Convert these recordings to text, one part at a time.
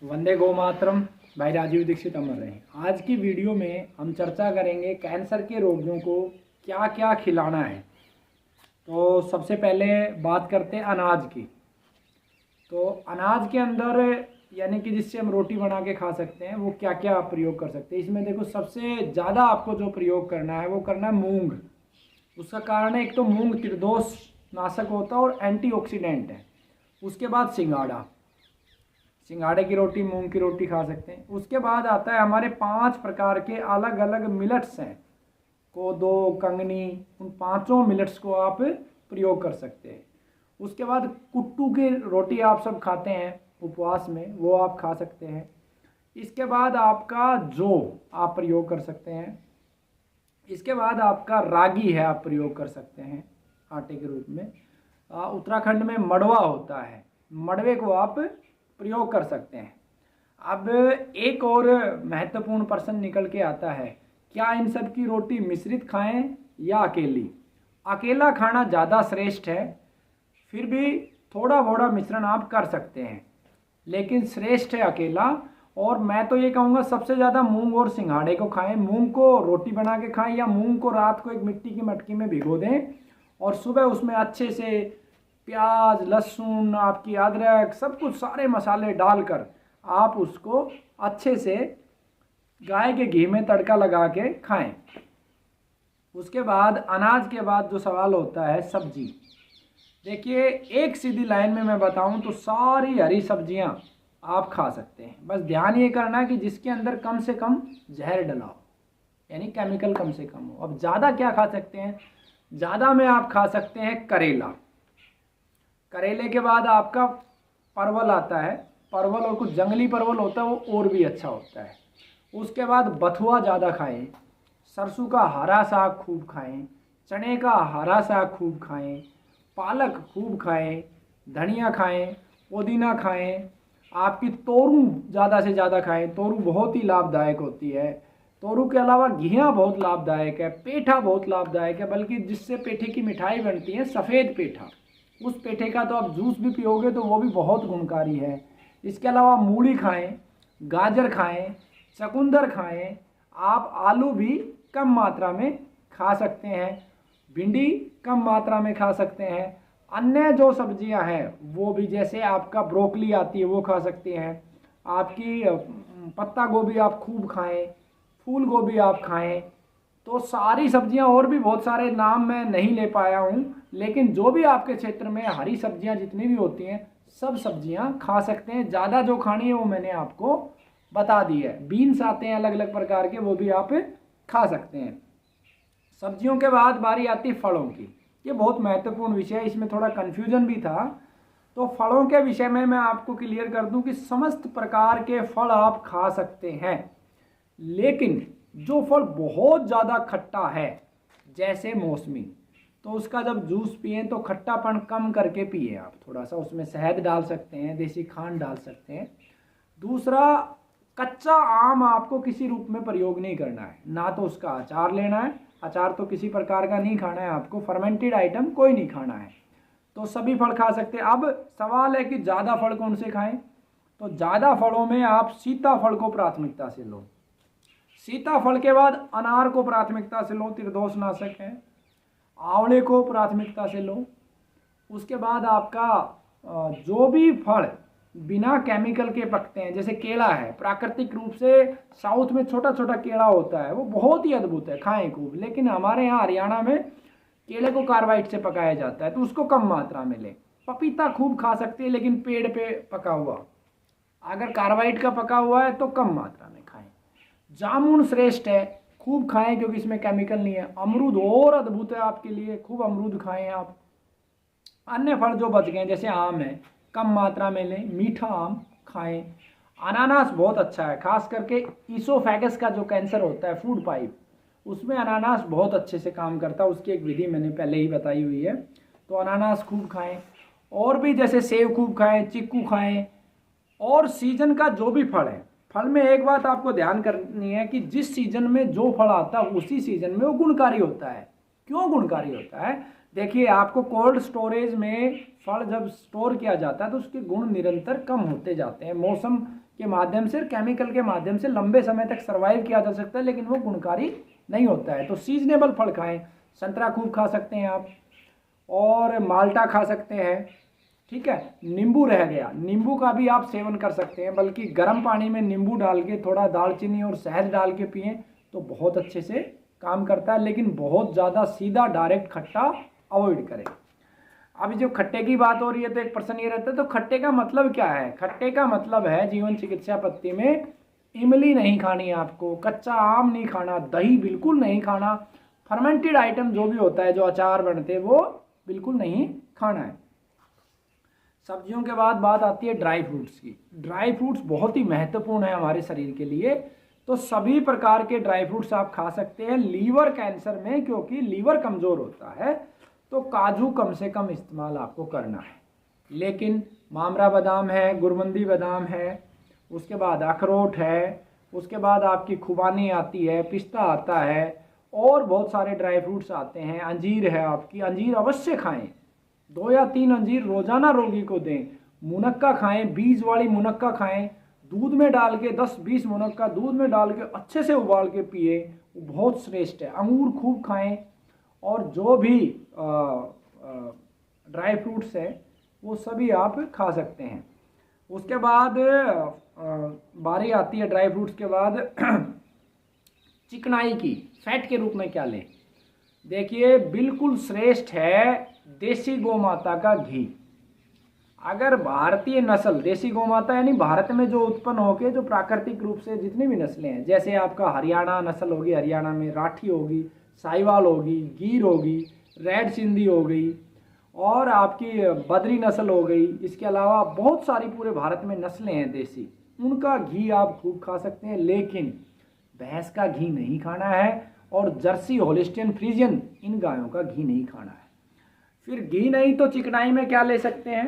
वंदे गो मातरम। भाई राजीव दीक्षित अमर रहे। आज की वीडियो में हम चर्चा करेंगे कैंसर के रोगियों को क्या क्या खिलाना है। तो सबसे पहले बात करते हैं अनाज की। तो अनाज के अंदर यानी कि जिससे हम रोटी बना के खा सकते हैं वो क्या क्या आप प्रयोग कर सकते हैं। इसमें देखो सबसे ज़्यादा आपको जो प्रयोग करना है वो करना है मूंग। उसका कारण है, एक तो मूंग त्रिदोष नाशक होता है और एंटीऑक्सीडेंट है। उसके बाद सिंगाड़ा, सिंगाड़े की रोटी, मूंग की रोटी खा सकते हैं। उसके बाद आता है हमारे 5 प्रकार के अलग अलग मिलेट्स हैं, कोदो, कंगनी, उन 5 मिलेट्स को आप प्रयोग कर सकते हैं। उसके बाद कुट्टू की रोटी आप सब खाते हैं उपवास में, वो आप खा सकते हैं। इसके बाद आपका जौ आप प्रयोग कर सकते हैं। इसके बाद आपका रागी है, आप प्रयोग कर सकते हैं आटे के रूप में। उत्तराखंड में मड़वा होता है, मड़वे को आप प्रयोग कर सकते हैं। अब एक और महत्वपूर्ण प्रश्न निकल के आता है, क्या इन सब की रोटी मिश्रित खाएं या अकेली। अकेला खाना ज़्यादा श्रेष्ठ है, फिर भी थोड़ा थोड़ा मिश्रण आप कर सकते हैं, लेकिन श्रेष्ठ है अकेला। और मैं तो ये कहूँगा सबसे ज़्यादा मूंग और सिंघाड़े को खाएं। मूंग को रोटी बना के खाएं या मूंग को रात को एक मिट्टी की मटकी में भिगो दें और सुबह उसमें अच्छे से प्याज, लहसुन, आपकी अदरक, सब कुछ सारे मसाले डालकर आप उसको अच्छे से गाय के घी में तड़का लगा के खाएं। उसके बाद अनाज के बाद जो सवाल होता है सब्जी। देखिए, एक सीधी लाइन में मैं बताऊं तो सारी हरी सब्जियां आप खा सकते हैं। बस ध्यान ये करना है कि जिसके अंदर कम से कम जहर डला हो, यानी केमिकल कम से कम हो। अब ज़्यादा क्या खा सकते हैं, ज़्यादा में आप खा सकते हैं करेला। करेले के बाद आपका परवल आता है, परवल और कुछ जंगली परवल होता है वो और भी अच्छा होता है। उसके बाद बथुआ ज़्यादा खाएं, सरसों का हरा साग खूब खाएं, चने का हरा साग खूब खाएं, पालक खूब खाएं, धनिया खाएं, पुदीना खाएं। आपकी तोरू ज़्यादा से ज़्यादा खाएं, तोरू बहुत ही लाभदायक होती है। तोरू के अलावा घिया बहुत लाभदायक है, पेठा बहुत लाभदायक है, बल्कि जिससे पेठे की मिठाई बनती है सफ़ेद पेठा, उस पेठे का तो आप जूस भी पियोगे तो वो भी बहुत गुणकारी है। इसके अलावा मूली खाएं, गाजर खाएं, चकुंदर खाएं। आप आलू भी कम मात्रा में खा सकते हैं, भिंडी कम मात्रा में खा सकते हैं। अन्य जो सब्जियां हैं वो भी, जैसे आपका ब्रोकली आती है वो खा सकते हैं। आपकी पत्ता गोभी आप खूब खाएं, फूल गोभी आप खाएं। तो सारी सब्जियां, और भी बहुत सारे नाम मैं नहीं ले पाया हूं, लेकिन जो भी आपके क्षेत्र में हरी सब्जियां जितनी भी होती हैं सब सब्जियां खा सकते हैं। ज़्यादा जो खानी है वो मैंने आपको बता दी है। बीन्स आते हैं अलग अलग प्रकार के, वो भी आप खा सकते हैं। सब्जियों के बाद बारी आती है फलों की। ये बहुत महत्वपूर्ण विषय है, इसमें थोड़ा कन्फ्यूजन भी था। तो फलों के विषय में मैं आपको क्लियर कर दूं कि समस्त प्रकार के फल आप खा सकते हैं, लेकिन जो फल बहुत ज़्यादा खट्टा है जैसे मौसमी, तो उसका जब जूस पिए तो खट्टापन कम करके पिए। आप थोड़ा सा उसमें शहद डाल सकते हैं, देसी खांड डाल सकते हैं। दूसरा, कच्चा आम आपको किसी रूप में प्रयोग नहीं करना है, ना तो उसका अचार लेना है, अचार तो किसी प्रकार का नहीं खाना है आपको, फर्मेंटेड आइटम कोई नहीं खाना है। तो सभी फल खा सकते हैं। अब सवाल है कि ज़्यादा फल कौन से खाएं। तो ज़्यादा फलों में आप सीताफल को प्राथमिकता से लो। सीताफल के बाद अनार को प्राथमिकता से लो, त्रिदोष नाशक है। आंवले को प्राथमिकता से लो। उसके बाद आपका जो भी फल बिना केमिकल के पकते हैं, जैसे केला है, प्राकृतिक रूप से साउथ में छोटा छोटा केला होता है, वो बहुत ही अद्भुत है, खाएं खूब। लेकिन हमारे यहाँ हरियाणा में केले को कार्बाइड से पकाया जाता है, तो उसको कम मात्रा में लें। पपीता खूब खा सकते हैं, लेकिन पेड़ पे पका हुआ, अगर कार्बाइड का पका हुआ है तो कम मात्रा में खाएं। जामुन श्रेष्ठ है, खूब खाएं क्योंकि इसमें केमिकल नहीं है। अमरूद और अद्भुत है आपके लिए, खूब अमरूद खाएं आप। अन्य फल जो बच गए जैसे आम है, कम मात्रा में लें, मीठा आम खाएं। अनानास बहुत अच्छा है, खास करके ईसोफेगस का जो कैंसर होता है, फूड पाइप, उसमें अनानास बहुत अच्छे से काम करता है। उसकी एक विधि मैंने पहले ही बताई हुई है। तो अनानास खूब खाएं। और भी जैसे सेब खूब खाएं, चीकू खाएं। और सीजन का जो भी फल है, फल में एक बात आपको ध्यान करनी है कि जिस सीजन में जो फल आता है उसी सीजन में वो गुणकारी होता है। क्यों गुणकारी होता है? देखिए, आपको कोल्ड स्टोरेज में फल जब स्टोर किया जाता है तो उसके गुण निरंतर कम होते जाते हैं। मौसम के माध्यम से, केमिकल के माध्यम से लंबे समय तक सर्वाइव किया जा सकता है, लेकिन वो गुणकारी नहीं होता है। तो सीजनेबल फल खाएं, संतरा खूब खा सकते हैं आप, और माल्टा खा सकते हैं, ठीक है। नींबू रह गया, नींबू का भी आप सेवन कर सकते हैं, बल्कि गर्म पानी में नींबू डाल के थोड़ा दालचीनी और शहद डाल के पिएं तो बहुत अच्छे से काम करता है, लेकिन बहुत ज़्यादा सीधा डायरेक्ट खट्टा अवॉइड करें। अभी जो खट्टे की बात हो रही है तो एक प्रश्न ये रहता है, तो खट्टे का मतलब क्या है? खट्टे का मतलब है जीवन चिकित्सा पत्ती में इमली नहीं खानी है आपको, कच्चा आम नहीं खाना, दही बिल्कुल नहीं खाना, फर्मेंटेड आइटम जो भी होता है, जो अचार बनते हैं, वो बिल्कुल नहीं खाना है। सब्जियों के बाद बात आती है ड्राई फ्रूट्स की। ड्राई फ्रूट्स बहुत ही महत्वपूर्ण है हमारे शरीर के लिए, तो सभी प्रकार के ड्राई फ्रूट्स आप खा सकते हैं लीवर कैंसर में, क्योंकि लीवर कमज़ोर होता है तो काजू कम से कम इस्तेमाल आपको करना है। लेकिन मामरा बादाम है, गुरबंदी बादाम है, उसके बाद अखरोट है, उसके बाद आपकी खुबानी आती है, पिस्ता आता है, और बहुत सारे ड्राई फ्रूट्स आते हैं। अंजीर है आपकी, अंजीर अवश्य खाएं, 2 या 3 अंजीर रोजाना रोगी को दें। मुनक्का खाएं, बीज वाली मुनक्का खाएं, दूध में डाल के 10-20 मुनक्का दूध में डाल के अच्छे से उबाल के पिए, वो बहुत श्रेष्ठ है। अंगूर खूब खाएं, और जो भी ड्राई फ्रूट्स है वो सभी आप खा सकते हैं। उसके बाद बारी आती है ड्राई फ्रूट्स के बाद चिकनाई की, फैट के रूप में क्या लें? देखिए, बिल्कुल श्रेष्ठ है देसी गौ माता का घी। अगर भारतीय नस्ल, देसी गौ माता यानी भारत में जो उत्पन्न होके जो प्राकृतिक रूप से जितनी भी नस्लें हैं, जैसे आपका हरियाणा नस्ल होगी, हरियाणा में राठी होगी, साहिवाल होगी, गीर होगी, रेड सिंधी हो गई, और आपकी बद्री नस्ल हो गई, इसके अलावा बहुत सारी पूरे भारत में नस्लें हैं देसी, उनका घी आप खूब खा सकते हैं। लेकिन भैंस का घी नहीं खाना है, और जर्सी, होलिस्टियन, फ्रीजियन, इन गायों का घी नहीं खाना है। फिर घी नहीं तो चिकनाई में क्या ले सकते हैं?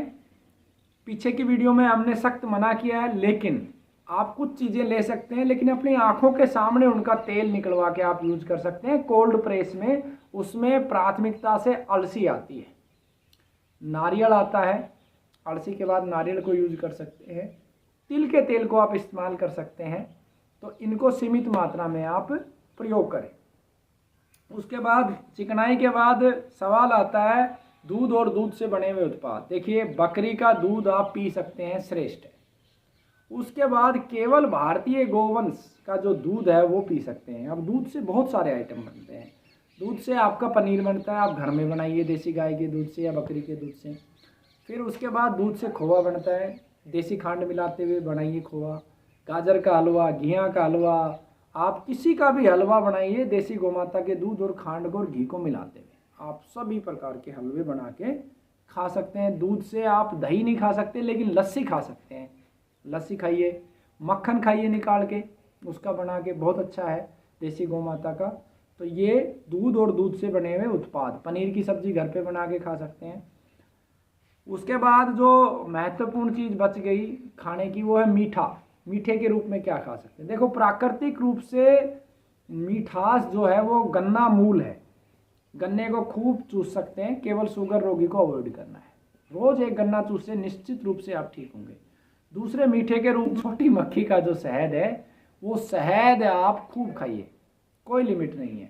पीछे की वीडियो में हमने सख्त मना किया है, लेकिन आप कुछ चीज़ें ले सकते हैं, लेकिन अपनी आंखों के सामने उनका तेल निकलवा के आप यूज कर सकते हैं कोल्ड प्रेस में। उसमें प्राथमिकता से अलसी आती है, नारियल आता है, अलसी के बाद नारियल को यूज कर सकते हैं, तिल के तेल को आप इस्तेमाल कर सकते हैं। तो इनको सीमित मात्रा में आप प्रयोग करें। उसके बाद चिकनाई के बाद सवाल आता है दूध और दूध से बने हुए उत्पाद। देखिए, बकरी का दूध आप पी सकते हैं, श्रेष्ठ है। उसके बाद केवल भारतीय गोवंश का जो दूध है वो पी सकते हैं। अब दूध से बहुत सारे आइटम बनते हैं। दूध से आपका पनीर बनता है, आप घर में बनाइए देसी गाय के दूध से या बकरी के दूध से। फिर उसके बाद दूध से खोवा बनता है, देसी खांड मिलाते हुए बनाइए खोवा। गाजर का हलवा, घिया का हलवा, आप किसी का भी हलवा बनाइए देसी गौमाता के दूध और खांड को और घी को मिलाते हुए, आप सभी प्रकार के हलवे बना के खा सकते हैं। दूध से आप दही नहीं खा सकते, लेकिन लस्सी खा सकते हैं। लस्सी खाइए, मक्खन खाइए निकाल के, उसका बना के, बहुत अच्छा है देसी गौमाता का। तो ये दूध और दूध से बने हुए उत्पाद। पनीर की सब्जी घर पे बना के खा सकते हैं। उसके बाद जो महत्वपूर्ण चीज़ बच गई खाने की, वो है मीठा। मीठे के रूप में क्या खा सकते हैं? देखो, प्राकृतिक रूप से मिठास जो है वो गन्ना मूल है, गन्ने को खूब चूस सकते हैं। केवल शुगर रोगी को अवॉइड करना है, रोज एक गन्ना चूसे, निश्चित रूप से आप ठीक होंगे। दूसरे मीठे के रूप, छोटी मक्खी का जो शहद है, वो शहद आप खूब खाइए, कोई लिमिट नहीं है।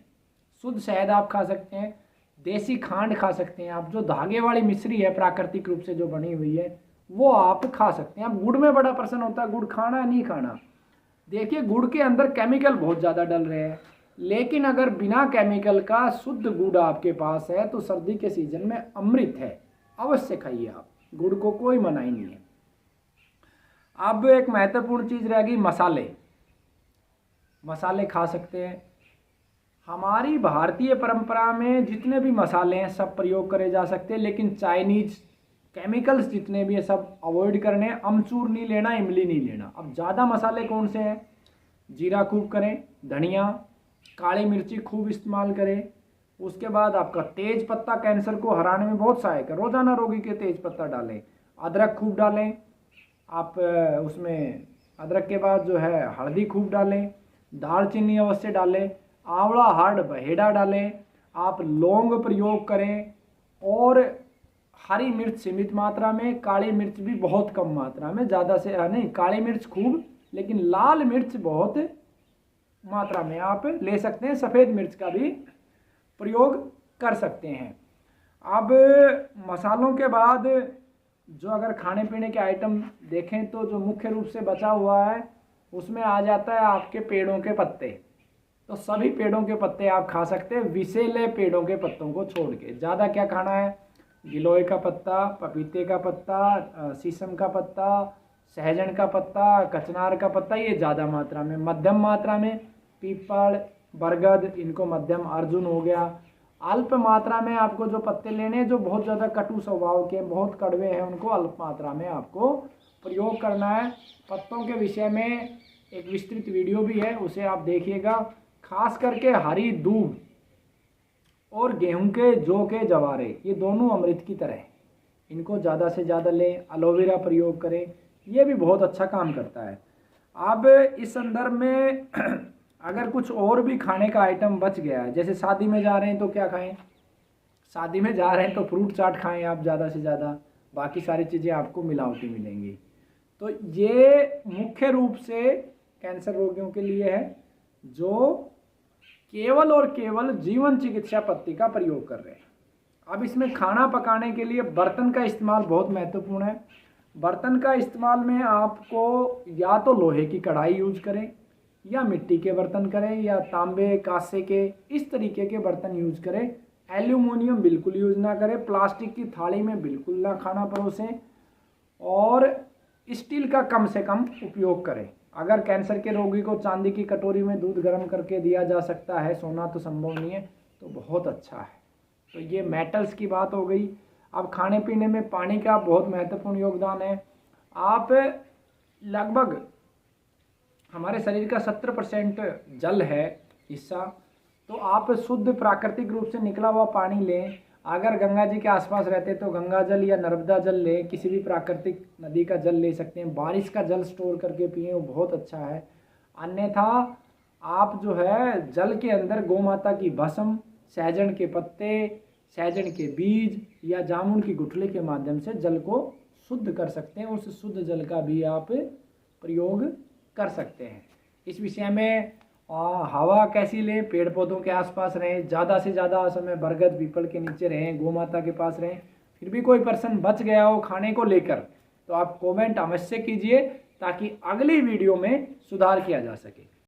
शुद्ध शहद आप खा सकते हैं, देसी खांड खा सकते हैं आप, जो धागे वाली मिश्री है प्राकृतिक रूप से जो बनी हुई है, वो आप खा सकते हैं। अब गुड़ में बड़ा प्रश्न होता है, गुड़ खाना नहीं खाना। देखिए, गुड़ के अंदर केमिकल बहुत ज़्यादा डल रहे हैं, लेकिन अगर बिना केमिकल का शुद्ध गुड़ आपके पास है तो सर्दी के सीजन में अमृत है, अवश्य खाइए आप। गुड़ को कोई मनाही नहीं है। अब एक महत्वपूर्ण चीज़ रहेगी मसाले। मसाले खा सकते हैं। हमारी भारतीय परंपरा में जितने भी मसाले हैं सब प्रयोग करे जा सकते हैं, लेकिन चाइनीज केमिकल्स जितने भी हैं सब अवॉइड करने हैं। अमचूर नहीं लेना, इमली नहीं लेना। अब ज़्यादा मसाले कौन से हैं? जीरा खूब करें, धनिया, काली मिर्ची खूब इस्तेमाल करें। उसके बाद आपका तेज पत्ता कैंसर को हराने में बहुत सहायक है, रोजाना रोगी के तेज पत्ता डालें। अदरक खूब डालें आप, उसमें अदरक के बाद जो है हल्दी खूब डालें, दालचीनी अवश्य डालें, आंवला हार्ड बहेड़ा डालें, आप लौंग प्रयोग करें, और हरी मिर्च सीमित मात्रा में, काली मिर्च भी बहुत कम मात्रा में, ज़्यादा से नहीं, काली मिर्च खूब, लेकिन लाल मिर्च बहुत मात्रा में आप ले सकते हैं। सफ़ेद मिर्च का भी प्रयोग कर सकते हैं। अब मसालों के बाद जो अगर खाने पीने के आइटम देखें तो जो मुख्य रूप से बचा हुआ है उसमें आ जाता है आपके पेड़ों के पत्ते। तो सभी पेड़ों के पत्ते आप खा सकते हैं, विषैले पेड़ों के पत्तों को छोड़ के। ज़्यादा क्या खाना है? गिलोय का पत्ता, पपीते का पत्ता, शीशम का पत्ता, सहजन का पत्ता, कचनार का पत्ता, ये ज़्यादा मात्रा में। मध्यम मात्रा में पीपल, बरगद, इनको मध्यम, अर्जुन हो गया। अल्प मात्रा में आपको जो पत्ते लेने हैं जो बहुत ज़्यादा कटु स्वभाव के, बहुत कड़वे हैं, उनको अल्प मात्रा में आपको प्रयोग करना है। पत्तों के विषय में एक विस्तृत वीडियो भी है, उसे आप देखिएगा। खास करके हरी दूब और गेहूं के जौ के जवारे, ये दोनों अमृत की तरह हैं, इनको ज़्यादा से ज़्यादा लें। एलोवेरा प्रयोग करें, ये भी बहुत अच्छा काम करता है। अब इस संदर्भ में अगर कुछ और भी खाने का आइटम बच गया है, जैसे शादी में जा रहे हैं तो क्या खाएं? शादी में जा रहे हैं तो फ्रूट चाट खाएं आप ज़्यादा से ज़्यादा, बाकी सारी चीज़ें आपको मिलावटी मिलेंगी। तो ये मुख्य रूप से कैंसर रोगियों के लिए है जो केवल और केवल जीवन चिकित्सा पत्ती का प्रयोग कर रहे हैं। अब इसमें खाना पकाने के लिए बर्तन का इस्तेमाल बहुत महत्वपूर्ण है। बर्तन का इस्तेमाल में आपको या तो लोहे की कढ़ाई यूज करें, या मिट्टी के बर्तन करें, या तांबे कांसे के, इस तरीके के बर्तन यूज करें। एल्यूमिनियम बिल्कुल यूज ना करें। प्लास्टिक की थाली में बिल्कुल ना खाना परोसें, और स्टील का कम से कम उपयोग करें। अगर कैंसर के रोगी को चांदी की कटोरी में दूध गर्म करके दिया जा सकता है, सोना तो संभव नहीं है, तो बहुत अच्छा है। तो ये मेटल्स की बात हो गई। अब खाने पीने में पानी का बहुत महत्वपूर्ण योगदान है। आप लगभग, हमारे शरीर का 70% जल है हिस्सा, तो आप शुद्ध प्राकृतिक रूप से निकला हुआ पानी लें। अगर गंगा जी के आसपास रहते तो गंगा जल या नर्मदा जल लें, किसी भी प्राकृतिक नदी का जल ले सकते हैं। बारिश का जल स्टोर करके पिएं, वो बहुत अच्छा है। अन्यथा आप जो है जल के अंदर गौ माता की भस्म, सहजन के पत्ते, सहजन के बीज या जामुन की गुठली के माध्यम से जल को शुद्ध कर सकते हैं। उस शुद्ध जल का भी आप प्रयोग कर सकते हैं। इस विषय में हवा कैसी लें? पेड़ पौधों के आसपास रहें, ज़्यादा से ज़्यादा समय बरगद पीपल के नीचे रहें, गौ माता के पास रहें। फिर भी कोई पर्सन बच गया हो खाने को लेकर तो आप कमेंट अवश्य कीजिए ताकि अगली वीडियो में सुधार किया जा सके।